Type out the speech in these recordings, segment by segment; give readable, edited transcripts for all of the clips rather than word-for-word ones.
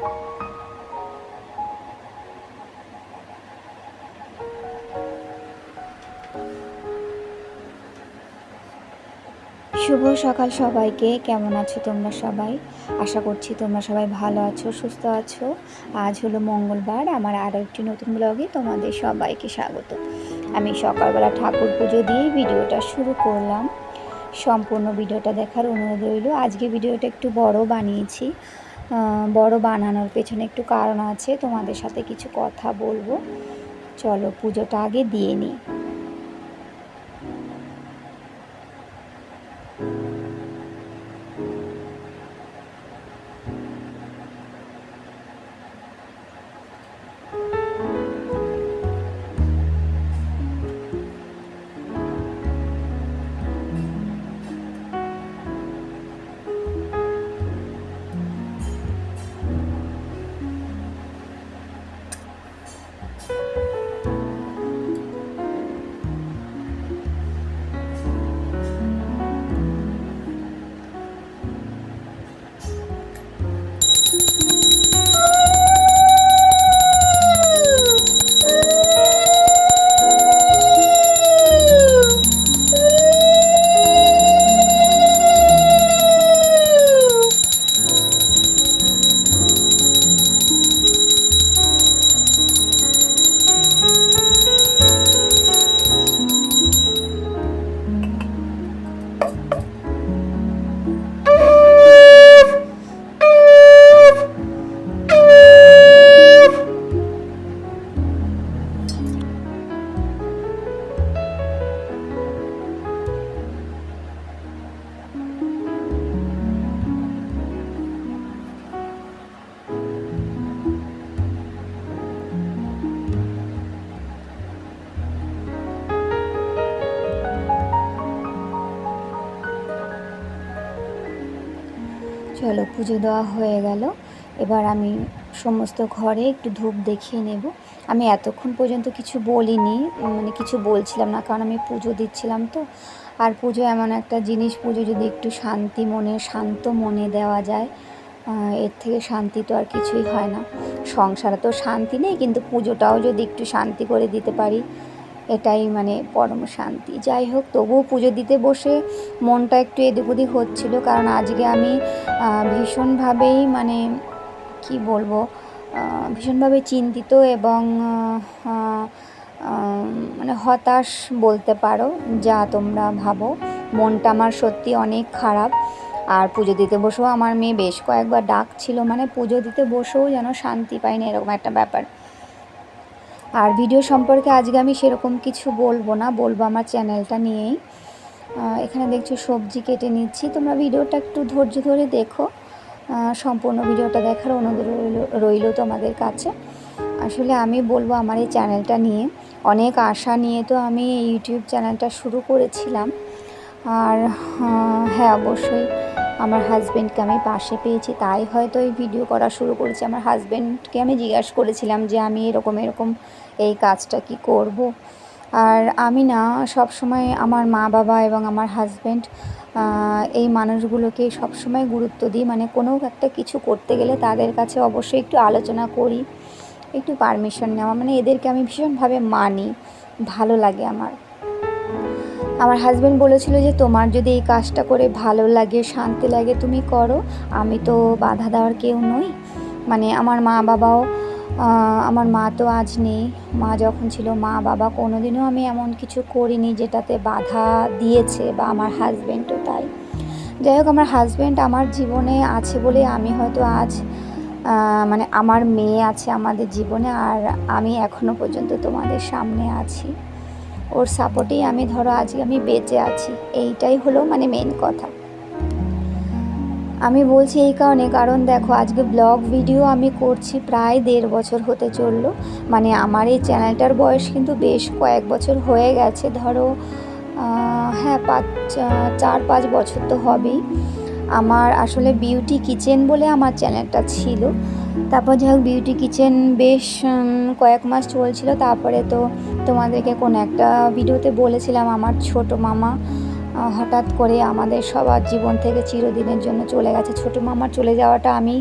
শুভ সকাল সবাইকে। কেমন আছো তোমরা সবাই? আশা করছি তোমরা সবাই ভালো আছো, সুস্থ আছো। আজ হলো মঙ্গলবার, আমার আরও একটি নতুন ব্লগে তোমাদের সবাইকে স্বাগত। আমি সকালবেলা ঠাকুর পুজো দিয়ে ভিডিওটা শুরু করলাম। সম্পূর্ণ ভিডিওটা দেখার অনুরোধ রইল। আজকে ভিডিওটা একটু বড় বানিয়েছি। বড় বানানোর পেছনে একটু কারণ আছে, তোমাদের সাথে কিছু কথা বলবো। চলো পুজোটা আগে দিয়ে নিই। চলো পুজো দেওয়া হয়ে গেল। এবার আমি সমস্ত ঘরে একটু ধূপ দেখিয়ে নেব। আমি এতক্ষণ পর্যন্ত কিছু বলিনি, মানে কিছু বলছিলাম না, কারণ আমি পুজো দিচ্ছিলাম তো। আর পুজো এমন একটা জিনিস, পুজো যদি একটু শান্ত মনে দেওয়া যায়, এর থেকে শান্তি তো আর কিছুই হয় না। সংসারে তো শান্তি নেই, কিন্তু পুজোটাও যদি একটু শান্তি করে দিতে পারি, এটাই মানে পরম শান্তি। যাই হোক, তবুও পুজো দিতে বসে মনটা একটু এদিক ওদিক হচ্ছিলো, কারণ আজকে আমি ভীষণভাবেই মানে কি বলবো, ভীষণভাবে চিন্তিত এবং মানে হতাশ বলতে পারো, যা তোমরা ভাবো। মনটা আমার সত্যি অনেক খারাপ। আর পুজো দিতে বসেও আমার মেয়ে বেশ কয়েকবার ডাকছিল, মানে পুজো দিতে বসেও যেন শান্তি পাই না, এরকম একটা ব্যাপার। আর ভিডিও সম্পর্কে আজকে আমি সেরকম কিছু বলবো না, বলবো আমার চ্যানেলটা নিয়েই। এখানে দেখছো সবজি কেটে নিচ্ছি, তোমরা ভিডিওটা একটু ধৈর্য ধরে দেখো। সম্পূর্ণ ভিডিওটা দেখার অনুরোধ রইল তোমাদের কাছে। আসলে আমি বলবো আমার এই চ্যানেলটা নিয়ে, অনেক আশা নিয়ে তো আমি ইউটিউব চ্যানেলটা শুরু করেছিলাম। আর হ্যাঁ, অবশ্যই আমার হাজব্যান্ডকে আমি পাশে পেয়েছি, তাই হয়তো এই ভিডিও করা শুরু করেছি। আমার হাজব্যান্ডকে আমি জিজ্ঞাসা করেছিলাম যে আমি এরকম এই কাজটা কি করব। আর আমি না সবসময় আমার মা বাবা এবং আমার হাজব্যান্ড, এই মানুষগুলোকে সবসময় গুরুত্ব দিই। মানে কোনো একটা কিছু করতে গেলে তাদের কাছে অবশ্যই একটু আলোচনা করি, একটু পারমিশন নেওয়া, মানে এদেরকে আমি ভীষণভাবে মানি, ভালো লাগে আমার। আমার হাজব্যান্ড বলেছিল যে তোমার যদি এই কাজটা করে ভালো লাগে, শান্তি লাগে, তুমি করো, আমি তো বাধা দেওয়ার কেউ নই। মানে আমার মা বাবাও, আমার মা তো আজ নেই, মা যখন ছিল মা বাবা কোনোদিনও আমি এমন কিছু করিনি যেটাতে বাধা দিয়েছে, বা আমার হাজব্যান্ডও তাই। যাই হোক, আমার হাজব্যান্ড আমার জীবনে আছে বলে আমি হয়তো আজ মানে আমার মেয়ে আছে আমাদের জীবনে, আর আমি এখনও পর্যন্ত তোমাদের সামনে আছি। ওর সাপোর্টেই আমি ধরো আজকে আমি বেঁচে আছি, এইটাই হলো মানে মেন কথা। আমি বলছি এই কারণ দেখো, আজকে ব্লগ ভিডিও আমি করছি প্রায় 1.5 বছর হতে চললো। মানে আমার এই চ্যানেলটার বয়স কিন্তু বেশ কয়েক বছর হয়ে গেছে, ধরো হ্যাঁ 4-5 বছর তো হবেই। আমার আসলে বিউটি কিচেন বলে আমার চ্যানেলটা ছিল। তারপর যাই হোক, বিউটি কিচেন বেশ কয়েক মাস চলছিল। তারপরে তো তোমাদেরকে কোনো একটা ভিডিওতে বলেছিলাম আমার ছোট মামা হঠাৎ করে আমাদের সবার জীবন থেকে চিরদিনের জন্য চলে গেছে। ছোটো মামার চলে যাওয়াটা আমি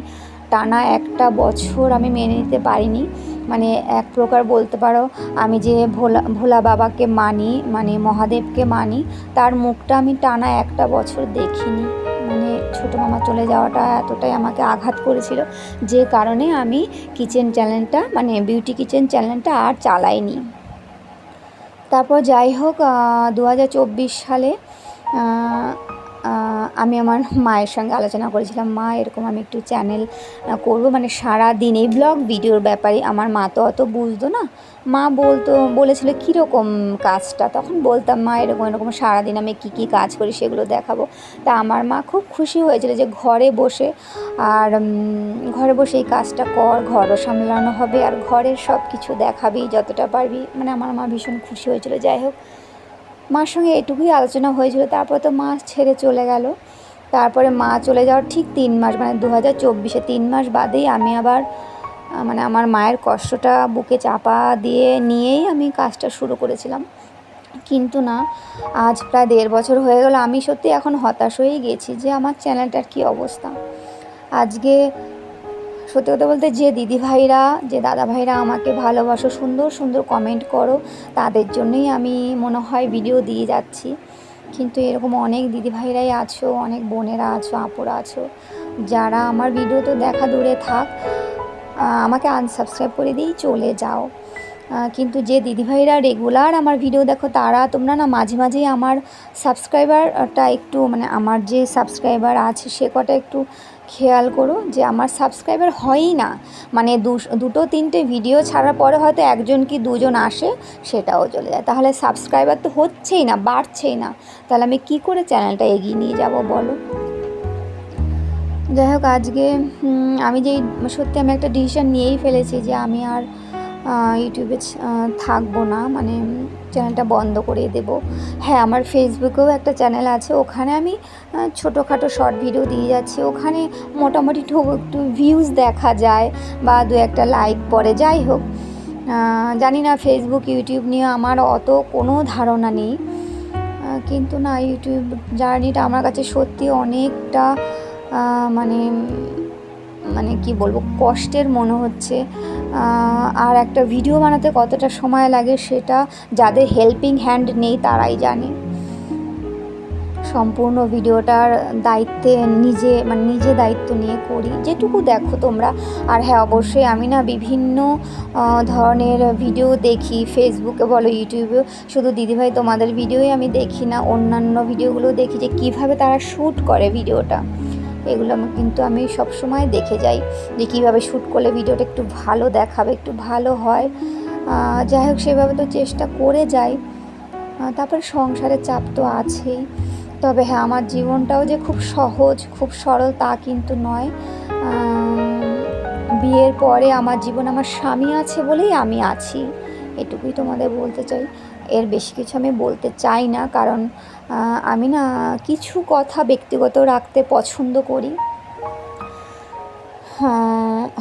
টানা একটা বছর আমি মেনে নিতে পারিনি। মানে এক প্রকার বলতে পারো আমি যে ভোলা বাবাকে মানি, মানে মহাদেবকে মানি, তার মুখটা আমি টানা একটা বছর দেখিনি। মানে ছোটো মামা চলে যাওয়াটা এতটাই আমাকে আঘাত করেছিল, যে কারণে আমি কিচেন চ্যানেলটা, মানে বিউটি কিচেন চ্যানেলটা আর চালাইনি। তারপর যাই হোক, 2024 সালে আমি আমার মায়ের সঙ্গে আলোচনা করেছিলাম, মা এরকম আমি একটু চ্যানেল করব, মানে সারাদিন এই ব্লগ ভিডিওর ব্যাপারে। আমার মা তো অত বুঝতো না, মা বলেছিল কীরকম কাজটা, তখন বলতাম মা এরকম এরকম সারাদিন আমি কী কাজ করি সেগুলো দেখাবো। তা আমার মা খুব খুশি হয়েছিল যে ঘরে বসে এই কাজটা কর, ঘরও সামলানো হবে আর ঘরের সব কিছু দেখাবি যতটা পারবি। মানে আমার মা ভীষণ খুশি হয়েছিল। যাই হোক, মার সঙ্গে এটুকুই আলোচনা হয়েছিল। তারপর তো মা ছেড়ে চলে গেল। তারপরে মা চলে যাওয়ার ঠিক 3 মাস, মানে 2024-এ 3 মাস বাদেই আমি আবার মানে আমার মায়ের কষ্টটা বুকে চাপা নিয়েই আমি কাজটা শুরু করেছিলাম। কিন্তু না, আজ প্রায় 1.5 বছর হয়ে গেল। আমি সত্যি এখন হতাশ হয়েই গেছি যে আমার চ্যানেলটার কী অবস্থা। আজকে সত্যি কথা বলতে, যে দিদিভাইরা, যে দাদাভাইরা আমাকে ভালোবাসো, সুন্দর সুন্দর কমেন্ট করো, তাদের জন্যই আমি মনে হয় ভিডিও দিয়ে যাচ্ছি। কিন্তু এরকম অনেক দিদিভাইরাই আছো, অনেক বোনেরা আছো, আপুরা আছো, যারা আমার ভিডিও তো দেখা দূরে থাক, আমাকে আনসাবস্ক্রাইব করে দিয়েই চলে যাও। কিন্তু যে দিদিভাইরা রেগুলার আমার ভিডিও দেখো, তোমরা না মাঝে মাঝেই আমার সাবস্ক্রাইবারটা একটু, মানে আমার যে সাবস্ক্রাইবার আছে সে কটা একটু খেয়াল করো, যে আমার সাবস্ক্রাইবার হয়ই না। মানে 2-3টে ভিডিও ছাড়ার পরে হয়তো 1জন কি 2জন আসে, সেটাও চলে যায়। তাহলে সাবস্ক্রাইবার তো হচ্ছেই না, বাড়ছেই না। তাহলে আমি কি করে চ্যানেলটা এগিয়ে নিয়ে যাব বলো? যাই হোক, আজকে আমি সত্যি আমি একটা ডিসিশান নিয়েই ফেলেছি যে আমি আর ইউটিউবে থাকবো না, মানে চ্যানেলটা বন্ধ করে দেব। হ্যাঁ, আমার ফেসবুকেও একটা চ্যানেল আছে, ওখানে আমি ছোটোখাটো শর্ট ভিডিও দিয়ে যাচ্ছি। ওখানে মোটামুটি একটু ভিউজ দেখা যায় বা 2-1টা লাইক পড়ে। যাই হোক, জানি না, ফেসবুক ইউটিউব নিয়ে আমার অত কোনো ধারণা নেই। কিন্তু না, ইউটিউব জার্নিটা আমার কাছে সত্যি অনেকটা মানে কি বলবো, কষ্টের মনে হচ্ছে। আর একটা ভিডিও বানাতে কতটা সময় লাগে সেটা যাদের হেল্পিং হ্যান্ড নেই তারাই জানে। সম্পূর্ণ ভিডিওটার দায়িত্বে নিজে দায়িত্ব নিয়ে করি, যেটুকু দেখো তোমরা। আর হ্যাঁ, অবশ্যই আমি না বিভিন্ন ধরনের ভিডিও দেখি, ফেসবুকে বলো, ইউটিউবেও। শুধু দিদিভাই তোমাদের ভিডিওই আমি দেখি না, অন্যান্য ভিডিওগুলো দেখি যে কীভাবে তারা শ্যুট করে ভিডিওটা। এগুলো কিন্তু আমি সবসময় দেখে যাই যে কীভাবে শ্যুট করলে ভিডিওটা একটু ভালো দেখাবে, একটু ভালো হয়। যাই হোক, সেভাবে তো চেষ্টা করে যাই। তারপরে সংসারের চাপ তো আছেই। তবে হ্যাঁ, আমার জীবনটাও যে খুব সহজ, খুব সরল তা কিন্তু নয়। বিয়ের পরে আমার জীবন, আমার স্বামী আছে বলেই আমি আছি, এটুকুই তোমাদের বলতে চাই। এর বেশি কিছু আমি বলতে চাই না, কারণ আমি না কিছু কথা ব্যক্তিগত রাখতে পছন্দ করি।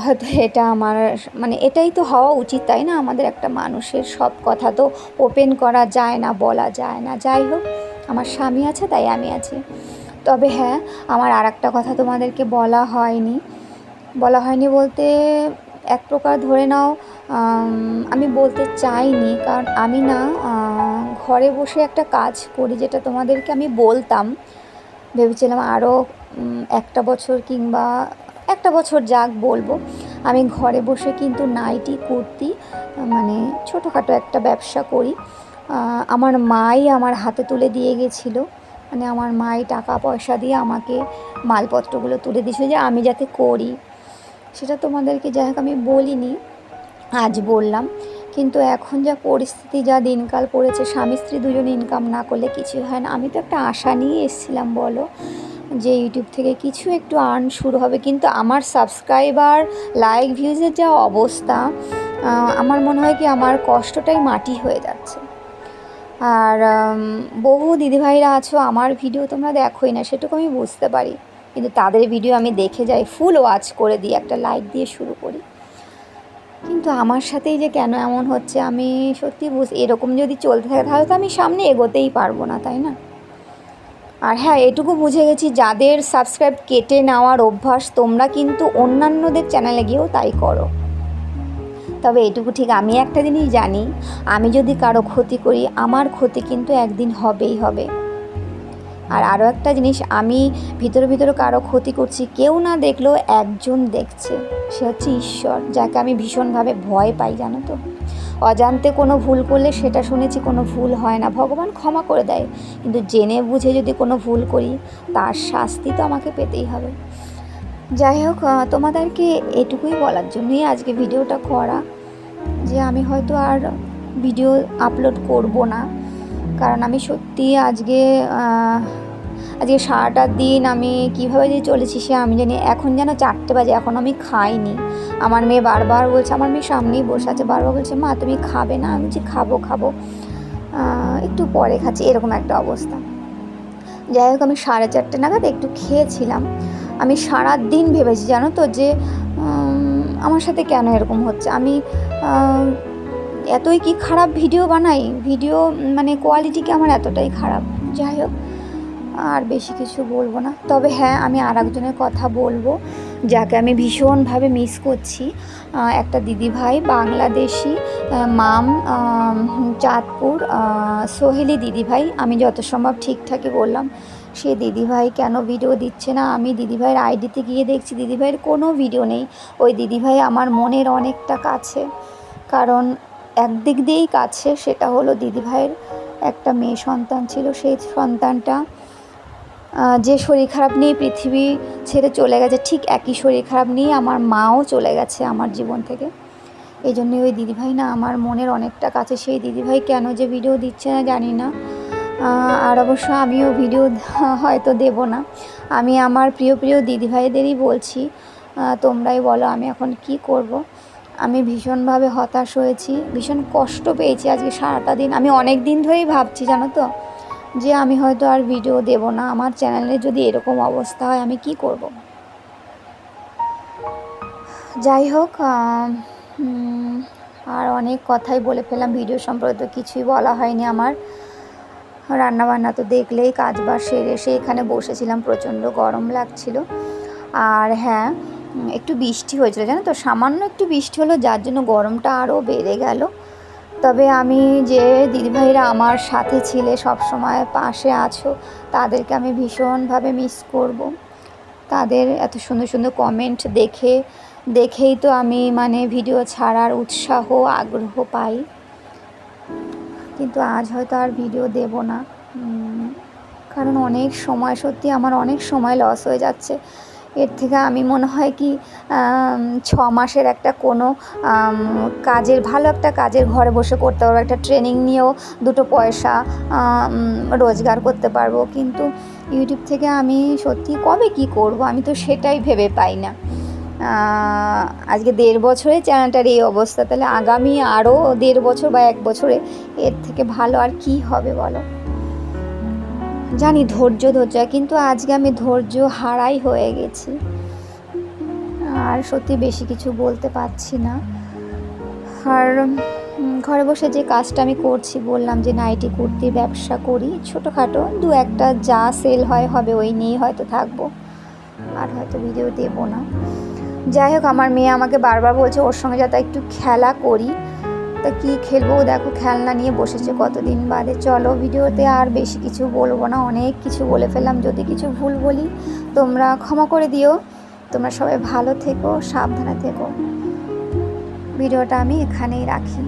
হয়তো এটা আমার, মানে এটাই তো হওয়া উচিত, তাই না? আমাদের একটা মানুষের সব কথা তো ওপেন করা যায় না, বলা যায় না। যাই হোক, আমার স্বামী আছে তাই আমি আছি। তবে হ্যাঁ, আমার আর একটা কথা তোমাদেরকে বলা হয়নি বলতে এক প্রকার ধরে নাও, আমি বলতে চাইনি, কারণ আমি না ঘরে বসে একটা কাজ করি, যেটা তোমাদেরকে আমি বলতাম। ভেবেছিলাম আরও 1টা বছর কিংবা 1টা বছর যাক বলবো, আমি ঘরে বসে কিন্তু নাইটি, কুর্তি, মানে ছোটোখাটো একটা ব্যবসা করি। আমার মাই আমার হাতে তুলে দিয়ে গেছিলো, মানে আমার মাই টাকা পয়সা দিয়ে আমাকে মালপত্রগুলো তুলে দিয়েছিল যে আমি যাতে করি। সেটা তোমাদেরকে যাই হোক আমি বলিনি, আজ বললাম। কিন্তু এখন যা পরিস্থিতি, যা দিনকাল পড়েছে, স্বামী স্ত্রী দুজনে ইনকাম না করলে কিছুই হয় না। আমি তো একটা আশা নিয়ে এসেছিলাম বলো, যে ইউটিউব থেকে কিছু একটু আর্ন শুরু হবে। কিন্তু আমার সাবস্ক্রাইবার, লাইক, ভিউজের যা অবস্থা, আমার মনে হয় কি আমার কষ্টটাই মাটি হয়ে যাচ্ছে। আর বহু দিদিভাইরা আছো, আমার ভিডিও তোমরা দেখোই না, সেটুকু আমি বুঝতে পারি। কিন্তু তাদের ভিডিও আমি দেখে যাই, ফুল ওয়াচ করে দিই, একটা লাইক দিয়ে শুরু করি। কিন্তু আমার সাথেই যে কেন এমন হচ্ছে আমি সত্যি এরকম যদি চলতে থাকে তাহলে তো আমি সামনে এগোতেই পারবো না, তাই না? আর হ্যাঁ, এটুকু বুঝে গেছি, যাদের সাবস্ক্রাইব কেটে নেওয়ার অভ্যাস তোমরা কিন্তু অন্যান্যদের চ্যানেলে গিয়েও তাই করো। তবে এটুকু ঠিক, আমি একটা জিনিস জানি, আমি যদি কারো ক্ষতি করি আমার ক্ষতি কিন্তু একদিন হবেই হবে। আর আরও একটা জিনিস, আমি ভিতরে ভিতরে কারো ক্ষতি করছি কেউ না দেখলেও একজন দেখছে, সে হচ্ছে ঈশ্বর, যাকে আমি ভীষণভাবে ভয় পাই জানো তো। অজান্তে কোনো ভুল করলে সেটা শুনেছি কোনো ভুল হয় না, ভগবান ক্ষমা করে দেয়, কিন্তু জেনে বুঝে যদি কোনো ভুল করি তার শাস্তি তো আমাকে পেতেই হবে। যাই হোক, তোমাদেরকে এটুকুই বলার জন্যই আজকে ভিডিওটা করা, যে আমি হয়তো আর ভিডিও আপলোড করব না, কারণ আমি সত্যি আজকে সারাটা দিন আমি কীভাবে যে চলেছি সে আমি জানি। এখন যেন 4টে বাজে, এখন আমি খাইনি। আমার মেয়ে বারবার বলছে, আমার মেয়ে সামনেই বসে আছে, বারবার বলছে মা তুমি খাবে না, আমি যে খাবো একটু পরে খাচ্ছি, এরকম একটা অবস্থা। যাই হোক, আমি 4:30 নাগাদ একটু খেয়েছিলাম। আমি সারা দিন ভেবেছি জানো তো, যে আমার সাথে কেন এরকম হচ্ছে, আমি এতই কি খারাপ ভিডিও বানাই, ভিডিও মানে কোয়ালিটি কি আমার এতটাই খারাপ। যাই হোক, আর বেশি কিছু বলবো না। তবে হ্যাঁ, আমি আর একজনের কথা বলবো যাকে আমি ভীষণভাবে মিস করছি, একটা দিদিভাই, বাংলাদেশি, মাম, চাঁদপুর, সোহেলি দিদিভাই। আমি যত সম্ভব ঠিকঠাকই বললাম। সে দিদিভাই কেন ভিডিও দিচ্ছে না, আমি দিদিভাইয়ের আইডিতে গিয়ে দেখছি দিদিভাইয়ের কোনো ভিডিও নেই। ওই দিদিভাই আমার মনের অনেকটা কাছে, কারণ একদিক দিয়েই কাছে, সেটা হলো দিদিভাইয়ের একটা মেয়ে সন্তান ছিল, সেই সন্তানটা যে শরীর খারাপ নিয়ে পৃথিবী ছেড়ে চলে গেছে, ঠিক একই শরীর খারাপ নিয়ে আমার মাও চলে গেছে আমার জীবন থেকে। এই জন্যই ওই দিদিভাই না আমার মনের অনেকটা কাছে। সেই দিদিভাই কেন যে ভিডিও দিচ্ছে না জানি না। আর অবশ্য আমিও ভিডিও হয়তো দেব না। আমি আমার প্রিয় প্রিয় দিদিভাইদেরই বলছি, তোমরাই বলো আমি এখন কি করব। আমি ভীষণভাবে হতাশ হয়েছি, ভীষণ কষ্ট পেয়েছি আজকে সারাটা দিন। আমি অনেক দিন ধরেই ভাবছি জানো তো, যে আমি হয়তো আর ভিডিও দেব না, আমার চ্যানেলে যদি এরকম অবস্থা হয় আমি কি করব। যাই হোক, আর অনেক কথাই বলে ফেললাম, ভিডিও সম্পর্কে কিছুই বলা হয়নি আমার। রান্নাবান্না তো দেখলেই, কাজবাজ সেরে এসে এখানে বসেছিলাম, প্রচণ্ড গরম লাগছিল। আর হ্যাঁ, একটু বৃষ্টি হয়েছিল জানো তো, সামান্য একটু বৃষ্টি হলো, যার জন্য গরমটা আরও বেড়ে গেল। তবে আমি যে দিদিভাইরা আমার সাথে ছিলে, সব সময় পাশে আছো, তাদেরকে আমি ভীষণভাবে মিস করব। তাদের এত সুন্দর সুন্দর কমেন্ট দেখেই তো আমি মানে ভিডিও ছাড়ার উৎসাহ আগ্রহ পাই। কিন্তু আজ হয়তো আর ভিডিও দেব না, কারণ অনেক সময়, সত্যি আমার অনেক সময় লস হয়ে যাচ্ছে। এর থেকে আমি মনে হয় কি 6 মাসের একটা কোনো কাজের, ভালো একটা কাজের ঘরে বসে করতে পারবো, একটা ট্রেনিং নিয়েও 2 পয়সা রোজগার করতে পারবো। কিন্তু ইউটিউব থেকে আমি সত্যি কবে কি করব, আমি তো সেটাই ভেবে পাই না। আজকে 1.5 বছরে চ্যানেলটার এই অবস্থা, তাহলে আগামী আরও 1.5 বছর বা 1 বছরে এর থেকে ভালো আর কি হবে বলো। জানি ধৈর্য, কিন্তু আজকে আমি ধৈর্য হারাই হয়ে গেছি, আর সত্যি বেশি কিছু বলতে পারছি না। আর ঘরে বসে যে কাজটা আমি করছি, বললাম যে নাইটি কুর্তির ব্যবসা করি, ছোটোখাটো 2-1টা যা সেল হবে, ওই নিয়েই হয়তো থাকবো, আর হয়তো ভিডিও দেবো না। যাই হোক, আমার মেয়ে আমাকে বারবার বলছে ওর সঙ্গে যাতে একটু খেলা করি, তা কী খেলবো, দেখো খেলনা নিয়ে বসেছে কতদিন বাদে। চলো, ভিডিওতে আর বেশি কিছু বলবো না, অনেক কিছু বলে ফেললাম। যদি কিছু ভুল বলি তোমরা ক্ষমা করে দিও। তোমরা সবাই ভালো থেকো, সাবধানে থেকো। ভিডিওটা আমি এখানেই রাখি।